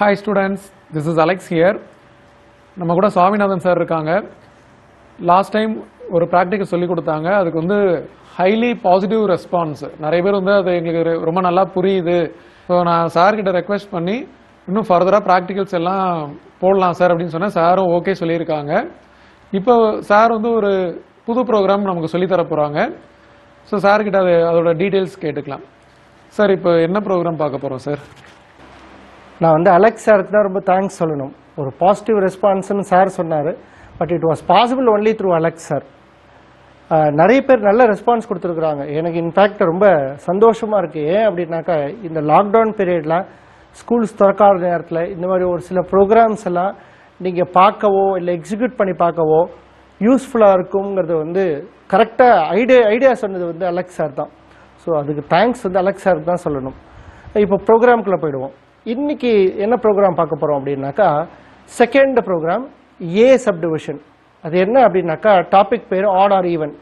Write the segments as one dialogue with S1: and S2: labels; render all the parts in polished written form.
S1: Hi students, this is Alex here. நம்ம கூட Swaminathan sir இருக்காங்க. லாஸ்ட் டைம் ஒரு ப்ராக்டிக்கல் சொல்லி கொடுத்தாங்க. அதுக்கு வந்து ஹைலி பாசிட்டிவ் ரெஸ்பான்ஸ். நிறைய பேர் வந்து அது எங்களுக்கு ரொம்ப நல்லா புரியுது. ஸோ நான் சார்கிட்ட ரெக்வெஸ்ட் பண்ணி இன்னும் ஃபர்தராக ப்ராக்டிகல்ஸ் எல்லாம் போடலாம் சார் அப்படின்னு சொன்னேன். சாரும் ஓகே சொல்லியிருக்காங்க. இப்போ சார் வந்து ஒரு புது ப்ரோக்ராம் நமக்கு சொல்லித்தர போகிறாங்க. ஸோ சார்கிட்ட அதோட டீட்டெயில்ஸ் கேட்டுக்கலாம். சார் இப்போ என்ன ப்ரோக்ராம் பார்க்க போகிறோம் சார்?
S2: நான் வந்து அலெக்ஸ் சாருக்கு தான் ரொம்ப தேங்க்ஸ் சொல்லணும். ஒரு பாசிட்டிவ் ரெஸ்பான்ஸ்னு சார் சொன்னார். But it was possible only through Alex sir. நிறைய பேர் நல்ல ரெஸ்பான்ஸ் கொடுத்துருக்குறாங்க. எனக்கு இன்ஃபேக்ட் ரொம்ப சந்தோஷமாக இருக்குது. ஏன் அப்படின்னாக்கா இந்த லாக்டவுன் பீரியடில் ஸ்கூல்ஸ் திறக்காத நேரத்தில் இந்த மாதிரி ஒரு சில ப்ரோக்ராம்ஸ் எல்லாம் நீங்கள் பார்க்கவோ இல்லை எக்ஸிக்யூட் பண்ணி பார்க்கவோ யூஸ்ஃபுல்லாக இருக்குங்கிறது வந்து கரெக்டாக ஐடியா சொன்னது வந்து அலெக்ஸ் சார் தான். ஸோ அதுக்கு தேங்க்ஸ் வந்து அலெக்ஸ் சாருக்கு தான் சொல்லணும். இப்போ ப்ரோக்ராம்குள்ளே போயிடுவோம். இன்னைக்கு என்ன ப்ரோக்ராம் பார்க்க போகிறோம் அப்படின்னாக்கா செகண்ட் ப்ரோக்ராம் ஏ சப்டிவிஷன். அது என்ன அப்படின்னாக்கா டாபிக் பேர் ஆட் ஆர் ஈவன்.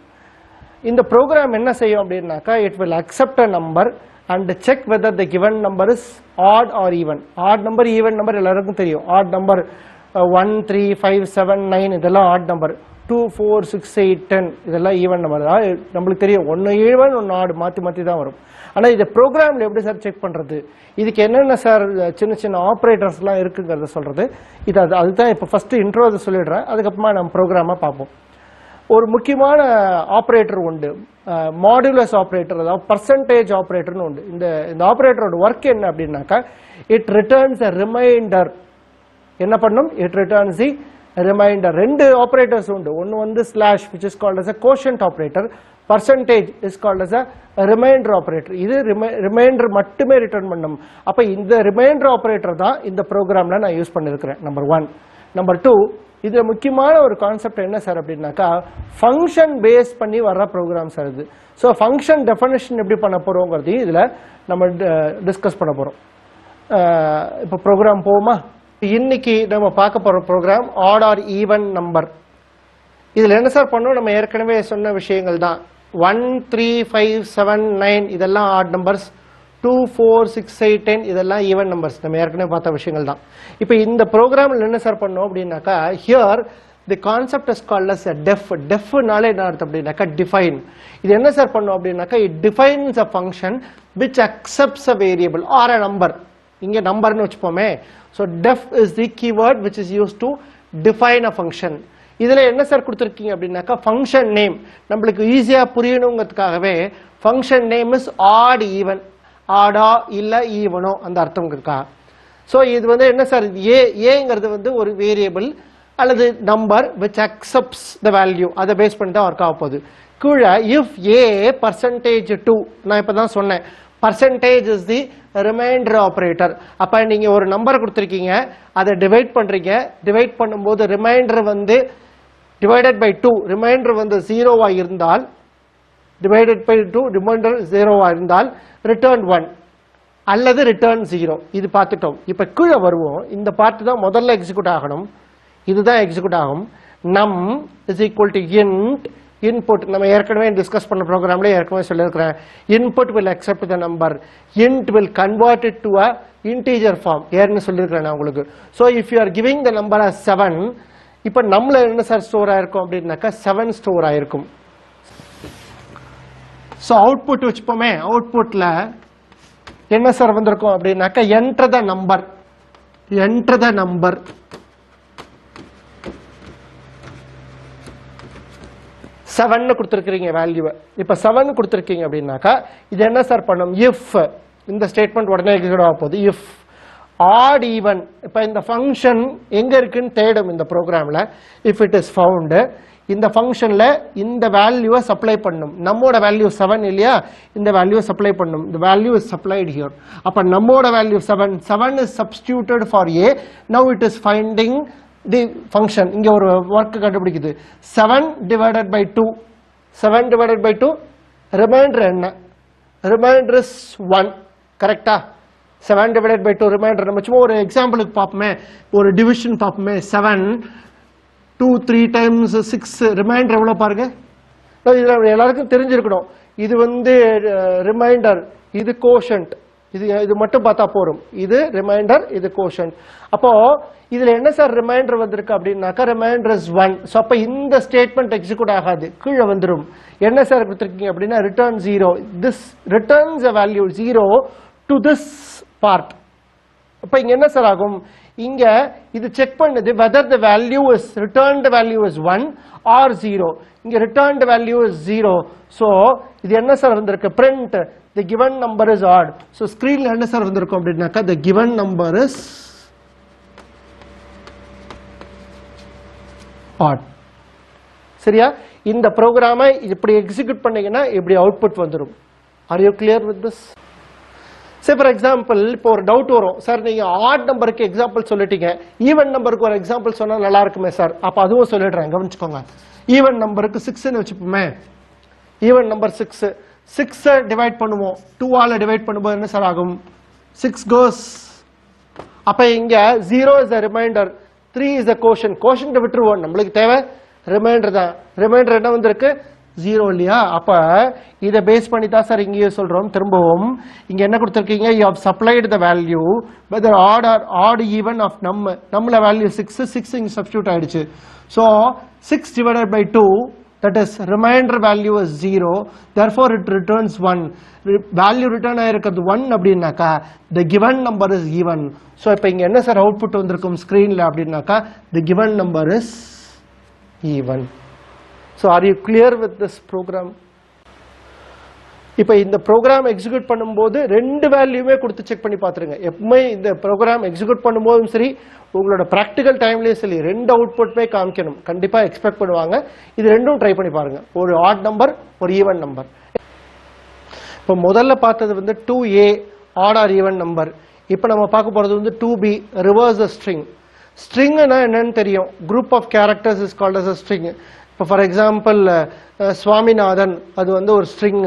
S2: இந்த ப்ரோக்ராம் என்ன செய்யும் அப்படின்னாக்கா it will accept a number and check whether the given number is odd or even. Odd number even number எல்லாருக்கும் தெரியும். ஆட் நம்பர் 1 3 5 7 9 இதெல்லாம் ஆட் நம்பர். 2 4 6 8 10 இதெல்லாம் ஈவன் நம்பர் தான். நம்மளுக்கு தெரியும் ஒன்று ஈவன் ஒன்று ஆடு மாற்றி மாற்றி தான் வரும். ஆனால் இதை ப்ரோக்ராமில் எப்படி சார் செக் பண்ணுறது, இதுக்கு என்னென்ன சார் சின்ன சின்ன ஆப்ரேட்டர்ஸ்லாம் இருக்குங்கிறத சொல்கிறது. அதுதான் இப்போ ஃபஸ்ட்டு இன்ட்ரோ அதை சொல்லிடுறேன். அதுக்கப்புறமா நம்ம ப்ரோக்ராமாக பார்ப்போம். ஒரு முக்கியமான ஆப்ரேட்டர் உண்டு, மாடுலஸ் ஆப்ரேட்டர், அதாவது பர்சன்டேஜ் ஆப்ரேட்டர்னு உண்டு. இந்த ஆப்ரேட்டரோட ஒர்க் என்ன அப்படின்னாக்கா இட் ரிட்டர்ன்ஸ் அ ரிமைண்டர். என்ன பண்ணும்? It returns the remainder. ரெண்டு ஆப்ரேட்டர்ஸ் உண்டு. ஒன்று வந்து slash which is called as a quotient operator. Percentage is called as a remainder operator. இது ரிமைண்டர் மட்டுமே ரிட்டர்ன் பண்ணும். அப்போ இந்த ரிமைண்டர் ஆப்ரேட்டர் தான் இந்த ப்ரோக்ராம்ல நான் யூஸ் பண்ணியிருக்கிறேன். நம்பர் 1. நம்பர் 2, இதில் முக்கியமான ஒரு கான்செப்ட் என்ன சார் அப்படின்னாக்கா ஃபங்க்ஷன் பேஸ் பண்ணி வர்ற ப்ரோக்ராம் சார் இது. ஸோ ஃபங்க்ஷன் டெஃபினேஷன் எப்படி பண்ண போகிறோங்கிறது இதில் நம்ம டிஸ்கஸ் பண்ண போகிறோம். இப்போ ப்ரோக்ராம் போவோமா? இன்னைக்கு நம்ம பார்க்க போகிற program odd or even number. இதில் என்ன சார் பண்ணோம்? நம்ம ஏற்கனவே சொன்ன விஷயங்கள் தான். 1 3 5 7 9 இதெல்லாம் ஆட் நம்பர்ஸ். 2 4 6 8 10 இதெல்லாம் ஈவன் நம்பர்ஸ். நம்ம ஏற்கனவே பார்த்த விஷயங்கள் தான். இப்போ இந்த ப்ரோக்ராமில் என்ன சார் பண்ணோம் அப்படின்னாக்கா here the concept is called as def. டெஃப்னாலே என்ன அர்த்தம் அப்படின்னாக்கா டிஃபைன். இது என்ன சார் பண்ணோம் அப்படின்னாக்கா it defines a function which accepts a variable or a number. இங்கே நம்பர்னு வச்சுப்போமே. So def is the keyword which is use to define a function. இதில் என்ன சார் கொடுத்துருக்கீங்க அப்படின்னாக்கா ஃபங்க்ஷன் நேம் நம்மளுக்கு ஈஸியாக புரியணுங்கிறதுக்காகவே function name is odd even. ஆடா இல்லை ஈவனோ அந்த அர்த்தம் இருக்கா. ஸோ இது வந்து என்ன சார், ஏங்கிறது வந்து ஒரு வேரியபிள் அல்லது number which accepts the value. அதை பேஸ் பண்ணி தான் ஒர்க் ஆக போகுது. கீழே இஃப் ஏ பர்சன்டேஜ் 2, நான் இப்போ தான் சொன்னேன் percentage is the remainder operator. அப்போ நீங்கள் ஒரு நம்பர் கொடுத்துருக்கீங்க, அதை டிவைட் பண்ணுறீங்க. டிவைட் பண்ணும்போது ரிமைண்டர் வந்து டிவைடட் பை 2, ரிமைண்டர் வந்து 0வாக இருந்தால், டிவைடட் பை 2 ரிமைண்டர் 0வாக இருந்தால் ரிட்டர்ன் 1 அல்லது ரிட்டர்ன் 0. இது பார்த்துட்டோம். இப்போ கீழே வருவோம். இந்த பார்ட் தான் முதல்ல எக்ஸிக்யூட் ஆகணும். இதுதான் எக்ஸிக்யூட் ஆகும். நம் is equal to int input. நம்ம ஏற்கனவே டிஸ்கஸ் பண்ண ப்ரோக்ராம்ல ஏற்கனவே சொல்லியிருக்கிறேன். Input will accept the number, int will convert it to a integer form. ஏற்கனவே சொல்லியிருக்கிறேன் நான் உங்களுக்கு. So if you are giving the number as 7, இப்போ நம்மள என்ன சார் ஸ்டோர் ஆயிருக்கும் அப்படின்னாக்கா 7 ஸ்டோர் ஆயிருக்கும். ஸோ அவுட்புட் வச்சுப்போமே. அவுட்புட்ல என்ன சார் வந்திருக்கும் அப்படின்னாக்கா enter the number. Enter the number 7 கொடுத்துருக்கீங்க வேல்யூவை. இப்போ 7 கொடுத்துருக்கீங்க அப்படின்னாக்கா இது என்ன சார் பண்ணும்? இஃப் இந்த ஸ்டேட்மெண்ட் உடனே எக்ஸிக்யூட் ஆக போகுது. If odd even. இப்போ இந்த ஃபங்க்ஷன் எங்கே இருக்குன்னு தேடும் இந்த ப்ரோக்ராமில். இஃப் இட் இஸ் ஃபவுண்டு, இந்த ஃபங்க்ஷனில் இந்த வேல்யூவை சப்ளை பண்ணும். நம்மோட வேல்யூ 7 இல்லையா, இந்த வேல்யூவை சப்ளை பண்ணும். இந்த வேல்யூ இஸ் சப்ளைடு ஹியர். அப்போ நம்மோட value 7. 7 is substituted for a. Now it is finding the function. இங்கே ஒரு ஒர்க் கண்டுபிடிக்குது. 7 divided by 2. 7 divided by 2 remainder என்ன? Remainder is 1. கரெக்டா? 7 டிவைடட் பை 2 ரிமைண்டர். நம்ம சும்மா ஒரு எக்ஸாம்பிளுக்கு பார்ப்போமே, ஒரு டிவிஷன் பார்ப்போமே. 7 2 3 டைம்ஸ் 6 ரிமைண்டர் எவ்வளோ பாருங்க. இதில் எல்லாருக்கும் தெரிஞ்சிருக்கணும். இது வந்து ரிமைண்டர், இது கோஷன்ட். இது மட்டும் பார்த்தா போறோம். இது ரிமைண்டர், இது கோஷன். அப்போ இதுல என்ன சார் ரிமைண்டர் வந்திருக்கு அப்படின்னாக்கா ரிமைண்டர் இஸ் 1. ஸோ அப்போ இந்த ஸ்டேட்மெண்ட் எக்ஸிக்யூட் ஆகாது, கீழே வந்துடும். என்ன சார் கொடுத்துருக்கீங்க அப்படின்னா return 0. This returns a value 0 to this part. அப்போ இங்க என்ன சார் ஆகும், இங்க இது செக் பண்ணுது whether the value is returned value is 1 or 0. இங்க returned value is 0. so இது என்ன சார் வந்திருக்கு, print the given number is odd. so screenல என்ன சார் வந்திருக்கும் அப்படின்னாக்கா the given number is odd. சரியா? இந்த ப்ரோக்ராமை இப்படி எக்ஸிக்யூட் பண்ணீங்கன்னா இப்படி அவுட்புட் வந்துடும். Are you clear with this? சரி, ஃபார் எக்ஸாம்பிள் இப்போ ஒரு டவுட் வரும், சார் நீங்க ஆட் நம்பருக்கு எக்ஸாம்பிள் சொல்லிட்டீங்க, ஈவன் நம்பருக்கு ஒரு எக்ஸாம்பிள் சொன்னா நல்லா இருக்குமே சார். அப்ப அதுவும் சொல்லிடுறேன், கவனிச்சுக்கோங்க. ஈவன் நம்பருக்கு 6ன்னு வச்சுப்போமே. ஈவன் நம்பர் 6, 6 டிவைட் பண்ணுவோம், 2 ஆல டிவைட் பண்ணும்போது என்ன சார் ஆகும், 6 கோஸ். அப்ப இங்க 0 is a remainder, 3 is a quotient. Quotient விட்டுருவோம், நம்மளுக்கு தேவை ரிமைண்டர் தான். ரிமைண்டர் என்ன வந்திருக்கு, 0 இல்லையா? அப்ப இதை பேஸ் பண்ணி தான் சார் இங்கேயே சொல்றோம். திரும்பவும் இங்க என்ன கொடுத்திருக்கீங்க, you have supplied the value whether odd or odd even of நம்மள வேல்யூ 6 இங்க சப்ஸ்டிட்யூட் ஆயிடுச்சு. so 6 divided by 2, that is remainder value is 0, therefore it returns 1. Value return ஆயிருக்கிறது 1 அப்படின்னாக்கா the given number is even. so இப்போ இங்க என்ன sir output வந்திருக்கும் ஸ்கிரீன்ல அப்படின்னாக்கா the given number is even. so are you clear with this program? இப்போ இந்த ப்ரோக்ராம் எக்ஸிக்யூட் பண்ணும்போது ரெண்டு வேல்யூமே கொடுத்து செக் பண்ணி பார்த்துருங்க. எப்பவுமே இந்த ப்ரோக்ராம் எக்ஸிக்யூட் பண்ணும்போதும் சரி, உங்களோட ப்ராக்டிக்கல் டைம்லேயும் சரி, ரெண்டு அவுட்புட்மே காமிக்கணும். கண்டிப்பாக எக்ஸ்பெக்ட் பண்ணுவாங்க. இது ரெண்டும் ட்ரை பண்ணி பாருங்க, ஒரு ஆட் நம்பர், ஒரு ஈவன் நம்பர். இப்போ முதல்ல பார்த்தது வந்து 2a add or even number. இப்போ நம்ம பார்க்க போகிறது வந்து 2b ரிவர்ஸ் அ ஸ்ட்ரிங். ஸ்ட்ரிங்னா என்னன்னு தெரியும், group of characters is called as a string. இப்போ ஃபார் எக்ஸாம்பிள் சுவாமிநாதன் அது வந்து ஒரு ஸ்ட்ரிங்,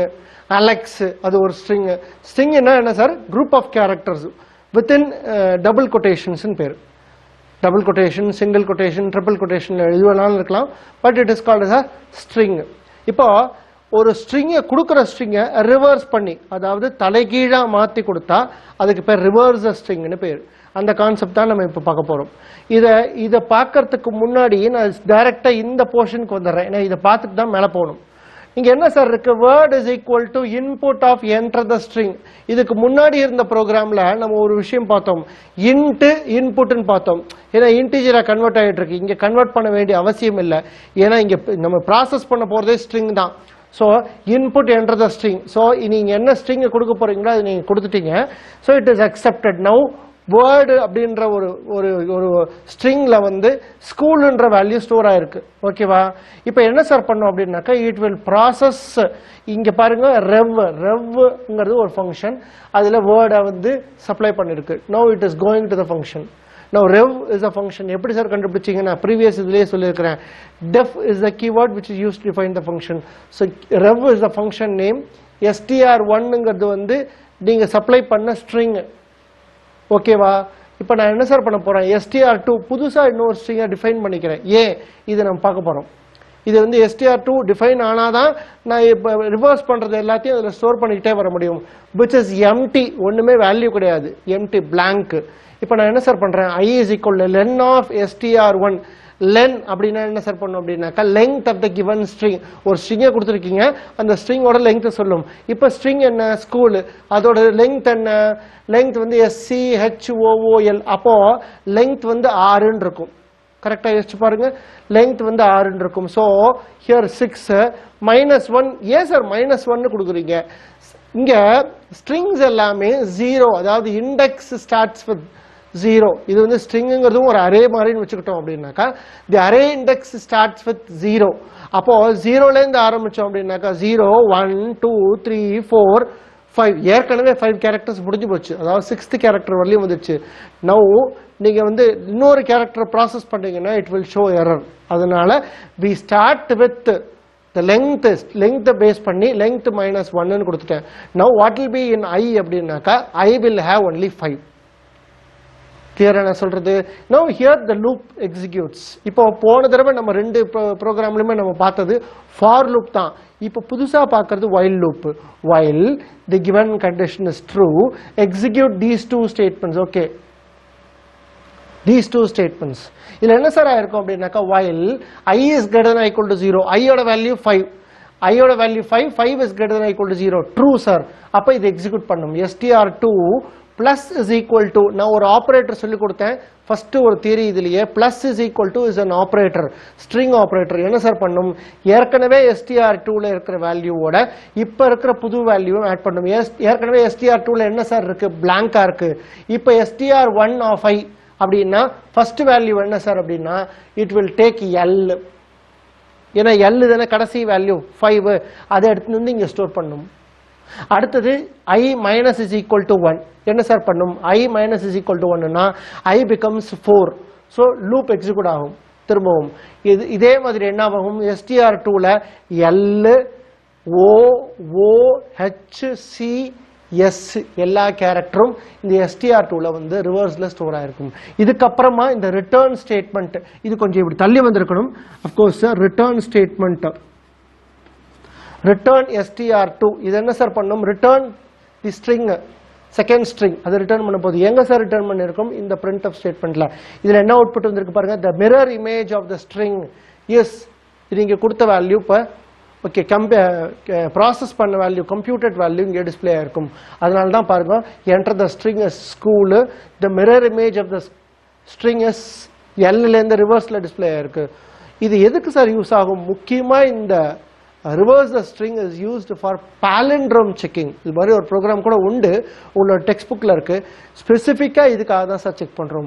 S2: அலெக்ஸ் அது ஒரு ஸ்ட்ரிங். ஸ்ட்ரிங் என்ன sir, group of characters within double quotations பேர். Double quotation, single quotation, triple quotation எது வேணாலும் இருக்கலாம், but it is called as a string. இப்போ ஒரு ஸ்ட்ரிங்கை கொடுக்குற ஸ்ட்ரிங்கை ரிவர்ஸ் பண்ணி, அதாவது தலைகீழாக மாற்றி கொடுத்தா அதுக்கு பேர் ரிவர்ஸ் ஸ்ட்ரிங்னு பேர். அந்த கான்செப்ட் தான் நம்ம இப்போ பார்க்க போகிறோம். இதை பார்க்கறதுக்கு முன்னாடி நான் டைரெக்டாக இந்த போர்ஷனுக்கு வந்துடுறேன், ஏன்னா இதை பார்த்துட்டு தான் மேலே போகணும். இங்க என்ன சார் இருக்கு, word is equal to input of enter the string. இதுக்கு முன்னாடி இருந்த ப்ரோக்ராம்ல நம்ம ஒரு விஷயம் பார்த்தோம், இன்ட் இன்புட்னு பார்த்தோம். ஏன்னா இன்டிஜரா கன்வெர்ட் ஆகிட்டு இருக்கு, இங்க கன்வெர்ட் பண்ண வேண்டிய அவசியம் இல்லை, ஏன்னா இங்க நம்ம ப்ராசஸ் பண்ண போறதே ஸ்ட்ரிங் தான். So input enter the string. So நீங்க என்ன ஸ்ட்ரிங்கை கொடுக்க போறீங்களோ அது நீங்க கொடுத்துட்டீங்க. So it is accepted. Now word அப்படின்ற ஒரு ஒரு ஒரு ஸ்ட்ரிங்ல வந்து ஸ்கூல்ன்ற வேல்யூ ஸ்டோர் ஆயிருக்கு. ஓகேவா? இப்போ என்ன சார் பண்ணோம் அப்படின்னாக்கா, இட் வில் ப்ராசஸ். இங்க பாருங்க, ரெவ்ங்கிறது ஒரு ஃபங்க்ஷன், அதுல வேர்டை வந்து சப்ளை பண்ணிருக்கு. Now it is going to the function. Now rev is a function. எப்படி சார் கண்டுபிடிச்சீங்க? நான் ப்ரீவியஸ் இதுலேயே சொல்லியிருக்கிறேன். Def is the keyword which is use to define the function. So rev is the function name. str1ங்கிறது வந்து நீங்க supply பண்ண string. ஓகேவா? இப்போ நான் என்ன சார் பண்ண போறேன், str2 புதுசா இன்னொரு ஸ்ட்ரிங்கை டிஃபைன் பண்ணிக்கிறேன். இதை நம்ம பார்க்க போறோம். இது வந்து str2 டிஃபைன் ஆனாதான் நான் இப்போ ரிவர்ஸ் பண்றது எல்லாத்தையும் அதில் ஸ்டோர் பண்ணிக்கிட்டே வர முடியும். விச் இஸ் எம்டி, ஒண்ணுமே வேல்யூ கிடையாது, எம்டி பிளாங்க். இப்போ நான் என்ன சார் பண்றேன், i is equal to len of str1. Len அப்படின்னா என்ன சார் பண்ணும் அப்படின்னாக்கா, length of the given string. ஒரு ஸ்ட்ரிங்கை கொடுத்துருக்கீங்க, அந்த ஸ்ட்ரிங்கோட லெங்த் சொல்லும். இப்போ ஸ்ட்ரிங் என்ன, ஸ்கூல், அதோட லெங்த் என்ன, லெங்த் வந்து SCHOOL. அப்போ லெங்த் வந்து 6ன்னு இருக்கும். கரெக்டா யோசிச்சு பாருங்க, லெங்த் வந்து 6ன்னு இருக்கும். So here 6 -1. ஏன் சார் -1 கொடுக்குறீங்க? இங்க ஸ்ட்ரிங்ஸ் எல்லாமே 0, அதாவது இண்டெக்ஸ் ஸ்டார்ட்ஸ் வித் 0. இது வந்து ஸ்ட்ரிங்கிறதும் ஒரு அரே மாதிரின்னு வச்சுக்கிட்டோம் அப்படின்னாக்கா, தி அரே இண்டெக்ஸ் ஸ்டார்ட்ஸ் வித் 0. அப்போ 0லேருந்து ஆரம்பிச்சோம் அப்படின்னாக்கா 0 1 2 3 4 5. ஏற்கனவே 5 கேரக்டர்ஸ் முடிஞ்சு போச்சு, அதாவது 6th கேரக்டர் வரலையும் வந்துச்சு. நவ் நீங்க வந்து இன்னொரு கேரக்டர் ப்ராசஸ் பண்ணீங்கன்னா இட் வில் ஷோ எரர். அதனால we start with the length பேஸ் பண்ணி length -1ன்னு கொடுத்துட்டேன். now what will be in I அப்படின்னாக்கா, I will have only 5. கிளியரா நான் சொல்றது? now here the loop executes. இப்போ போன தடவை நம்ம ரெண்டு ப்ரோக்ராம்லயுமே நம்ம பார்த்தது for loop தான். இப்போ புதுசா பார்க்கிறது while loop. while the given condition is true, execute these two statements. Okay, these two statements. இதுல என்ன சார் ஆயிருக்கும் அப்படின்னாக்கா while I is greater than or equal to 0, I ஓட வேல்யூ 5, I ஓட value 5, 5 is greater than or equal to 0, true sir. அப்ப இது execute பண்ணும். str2 plus is equal to, நான் ஒரு ஆபரேட்டர் சொல்லி கொடுத்தேன் ஃபர்ஸ்ட் ஒரு தியரி. இதுலயே plus is equal to is an operator, string operator. என்ன சார் பண்ணும்? ஏற்கனவே str2 ல இருக்கிற வேல்யூவோட இப்ப இருக்கிற புது வேல்யூவும் ஆட் பண்ணும். ஏற்கனவே str2 ல என்ன சார் இருக்கு? blank-ஆ இருக்கு. இப்ப str1 of I அப்படின்னா ஃபர்ஸ்ட் வேல்யூ என்ன சார் அப்படின்னா it will take L. ஏன்னா L தான கடைசி வேல்யூ 5, அதை எடுத்து வந்து இங்க ஸ்டோர் பண்ணும். அடுத்தது I minus is equal to 1. என்ன சார் பண்ணும்? I minus is equal to 1 னா I becomes 4. so loop execute ஆகும் திரும்பவும். இதே மாதிரி என்ன ஆகும்? str2 ல L O O H C S எல்லா கேரக்டரும் இந்த str2 ல வந்து ரிவர்ஸ்ல ஸ்டோர் ஆயிருக்கும். இதுக்கு அப்புறமா இந்த ரிட்டர்ன் ஸ்டேட்மெண்ட் இது கொஞ்சம் இப்படி தள்ளி வந்திருக்கணும். Of course return statement return str2 இது என்ன சார் பண்ணும்? return the string, second string அதை ரிட்டர்ன் பண்ண போது எங்க சார் ரிட்டர்ன் பண்ணிருக்கும்? இந்த printf ஸ்டேட்மெண்ட்ல. இதுல என்ன அவுட்புட் வந்திருக்கு பாருங்க, the mirror image of the string is, இது இங்க கொடுத்த வேல்யூ இப்ப ஓகே ப்ராசஸ் பண்ண வேல்யூ கம்ப்யூட்டட் வேல்யூ இங்க டிஸ்ப்ளே ஆயிருக்கும். அதனால தான் பாருங்க enter the string as school, the mirror image of the string is L ல இருந்து ரிவர்ஸ்ல டிஸ்ப்ளே ஆயிருக்கு. இது எதுக்கு சார் யூஸ் ஆகும்? முக்கியமா இந்த reverse the string is used for palindrome checking. இது மாதிரி ஒரு ப்ரோக்ராம் கூட உண்டு, உங்களோட டெக்ஸ்ட் புக்ல இருக்கு. ஸ்பெசிஃபிக்கா இதுக்காக தான் சார் செக் பண்றோம்.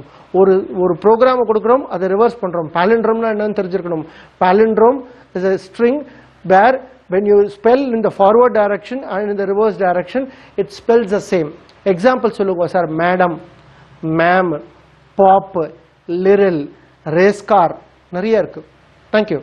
S2: ஒரு ப்ரோக்ராம் கொடுக்குறோம், அதை ரிவர்ஸ் பண்றோம். palindrome என்னன்னு தெரிஞ்சிருக்கணும். palindrome is a string where when you spell in the forward direction and in the reverse direction it spells the same. example சொல்லுங்க sir. madam, ma'am, pop, little, race car, நிறைய இருக்கு. thank you.